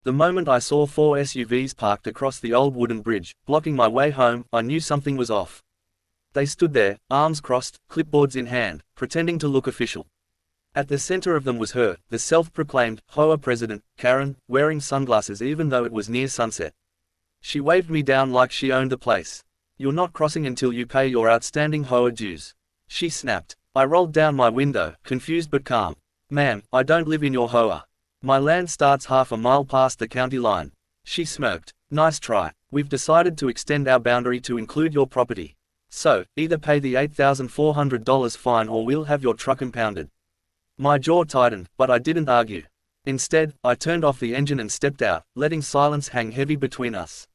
The moment I saw 4 SUVs parked across the old wooden bridge, blocking my way home, I knew something was off. They stood there, arms crossed, clipboards in hand, pretending to look official. At the center of them was her, the self-proclaimed HOA president, Karen, wearing sunglasses even though it was near sunset. She waved me down like she owned the place. "You're not crossing until you pay your outstanding HOA dues," she snapped. I rolled down my window, confused but calm. "Ma'am, I don't live in your HOA. My land starts half a mile past the county line." She smirked. "Nice try. We've decided to extend our boundary to include your property. So, either pay the $8,400 fine or we'll have your truck impounded." My jaw tightened, but I didn't argue. Instead, I turned off the engine and stepped out, letting silence hang heavy between us.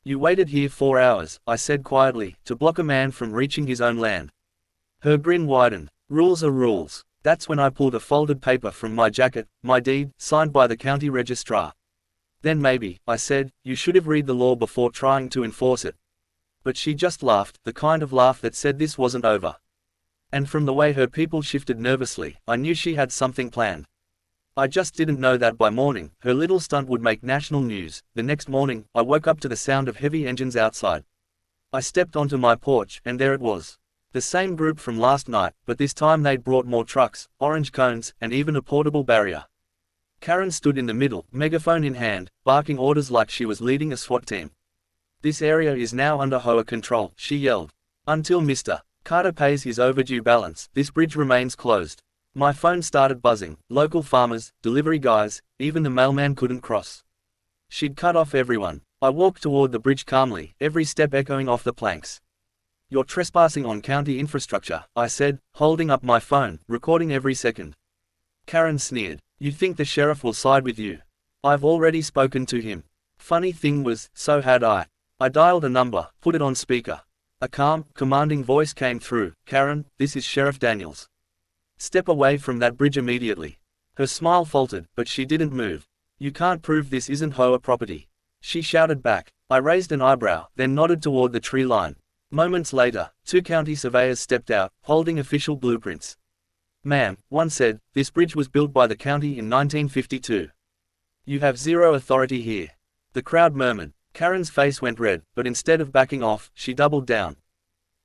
"You waited here 4 hours," I said quietly, "to block a man from reaching his own land." Her grin widened. "Rules are rules." That's when I pulled a folded paper from my jacket, my deed, signed by the county registrar. "Then maybe," I said, "you should have read the law before trying to enforce it." But she just laughed, the kind of laugh that said this wasn't over. And from the way her people shifted nervously, I knew she had something planned. I just didn't know that by morning, her little stunt would make national news. The next morning, I woke up to the sound of heavy engines outside. I stepped onto my porch, and there it was. The same group from last night, but this time they'd brought more trucks, orange cones, and even a portable barrier. Karen stood in the middle, megaphone in hand, barking orders like she was leading a SWAT team. "This area is now under HOA control," she yelled. "Until Mr. Carter pays his overdue balance, this bridge remains closed." My phone started buzzing. Local farmers, delivery guys, even the mailman couldn't cross. She'd cut off everyone. I walked toward the bridge calmly, every step echoing off the planks. "You're trespassing on county infrastructure," I said, holding up my phone, recording every second. Karen sneered. "You think the sheriff will side with you? I've already spoken to him." Funny thing was, so had I. I dialed a number, put it on speaker. A calm, commanding voice came through. "Karen, this is Sheriff Daniels. Step away from that bridge immediately." Her smile faltered, but she didn't move. "You can't prove this isn't HOA property," she shouted back. I raised an eyebrow, then nodded toward the tree line. Moments later, 2 county surveyors stepped out, holding official blueprints. "Ma'am," one said, "this bridge was built by the county in 1952. You have zero authority here." The crowd murmured. Karen's face went red, but instead of backing off, she doubled down.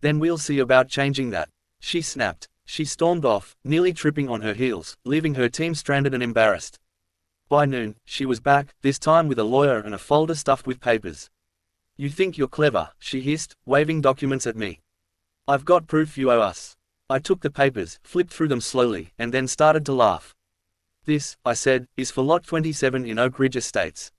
"Then we'll see about changing that," she snapped. She stormed off, nearly tripping on her heels, leaving her team stranded and embarrassed. By noon, she was back, this time with a lawyer and a folder stuffed with papers. "You think you're clever," she hissed, waving documents at me. "I've got proof you owe us." I took the papers, flipped through them slowly, and then started to laugh. "This," I said, "is for Lot 27 in Oak Ridge Estates.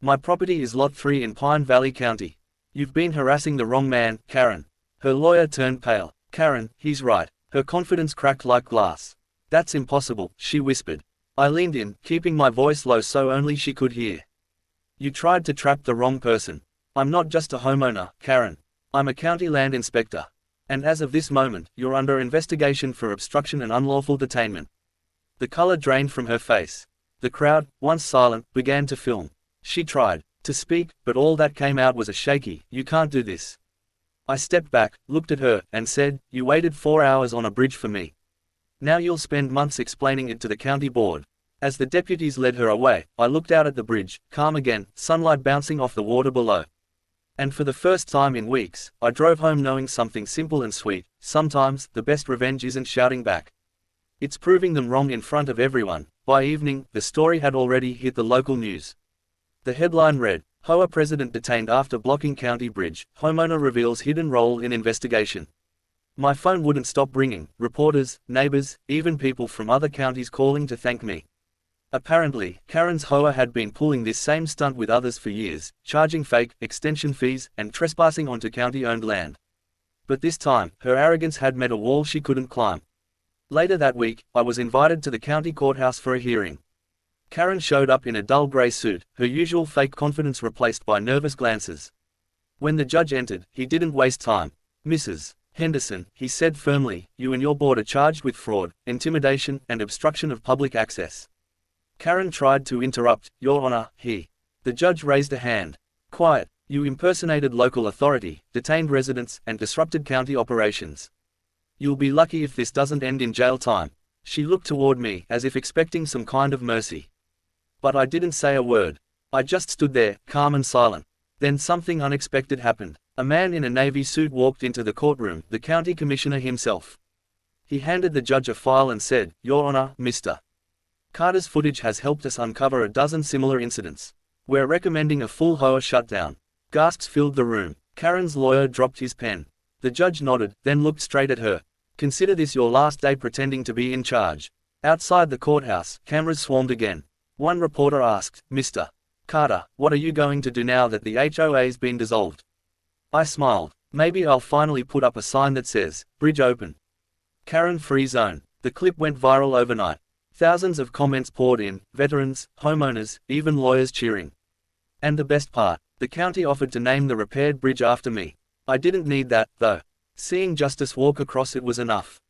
My property is Lot 3 in Pine Valley County. You've been harassing the wrong man, Karen." Her lawyer turned pale. "Karen, he's right." Her confidence cracked like glass. "That's impossible," she whispered. I leaned in, keeping my voice low so only she could hear. "You tried to trap the wrong person. I'm not just a homeowner, Karen. I'm a county land inspector. And as of this moment, you're under investigation for obstruction and unlawful detainment." The color drained from her face. The crowd, once silent, began to film. She tried to speak, but all that came out was a shaky, "You can't do this." I stepped back, looked at her, and said, "You waited 4 hours on a bridge for me. Now you'll spend months explaining it to the county board." As the deputies led her away, I looked out at the bridge, calm again, sunlight bouncing off the water below. And for the first time in weeks, I drove home knowing something simple and sweet: sometimes, the best revenge isn't shouting back. It's proving them wrong in front of everyone. By evening, the story had already hit the local news. The headline read, "HOA President Detained After Blocking County Bridge, Homeowner Reveals Hidden Role in Investigation." My phone wouldn't stop ringing, reporters, neighbors, even people from other counties calling to thank me. Apparently, Karen's HOA had been pulling this same stunt with others for years, charging fake extension fees and trespassing onto county-owned land. But this time, her arrogance had met a wall she couldn't climb. Later that week, I was invited to the county courthouse for a hearing. Karen showed up in a dull gray suit, her usual fake confidence replaced by nervous glances. When the judge entered, he didn't waste time. "Mrs. Henderson," he said firmly, "you and your board are charged with fraud, intimidation, and obstruction of public access." Karen tried to interrupt. "Your Honor," The judge raised a hand. "Quiet. You impersonated local authority, detained residents, and disrupted county operations. You'll be lucky if this doesn't end in jail time." She looked toward me, as if expecting some kind of mercy. But I didn't say a word. I just stood there, calm and silent. Then something unexpected happened. A man in a navy suit walked into the courtroom, the county commissioner himself. He handed the judge a file and said, "Your Honor, Mr. Carter's footage has helped us uncover a dozen similar incidents. We're recommending a full HOA shutdown." Gasps filled the room. Karen's lawyer dropped his pen. The judge nodded, then looked straight at her. "Consider this your last day pretending to be in charge." Outside the courthouse, cameras swarmed again. One reporter asked, "Mr. Carter, what are you going to do now that the HOA's been dissolved?" I smiled. "Maybe I'll finally put up a sign that says, 'Bridge open. Karen free zone.'" The clip went viral overnight. Thousands of comments poured in, veterans, homeowners, even lawyers cheering. And the best part, the county offered to name the repaired bridge after me. I didn't need that, though. Seeing justice walk across it was enough.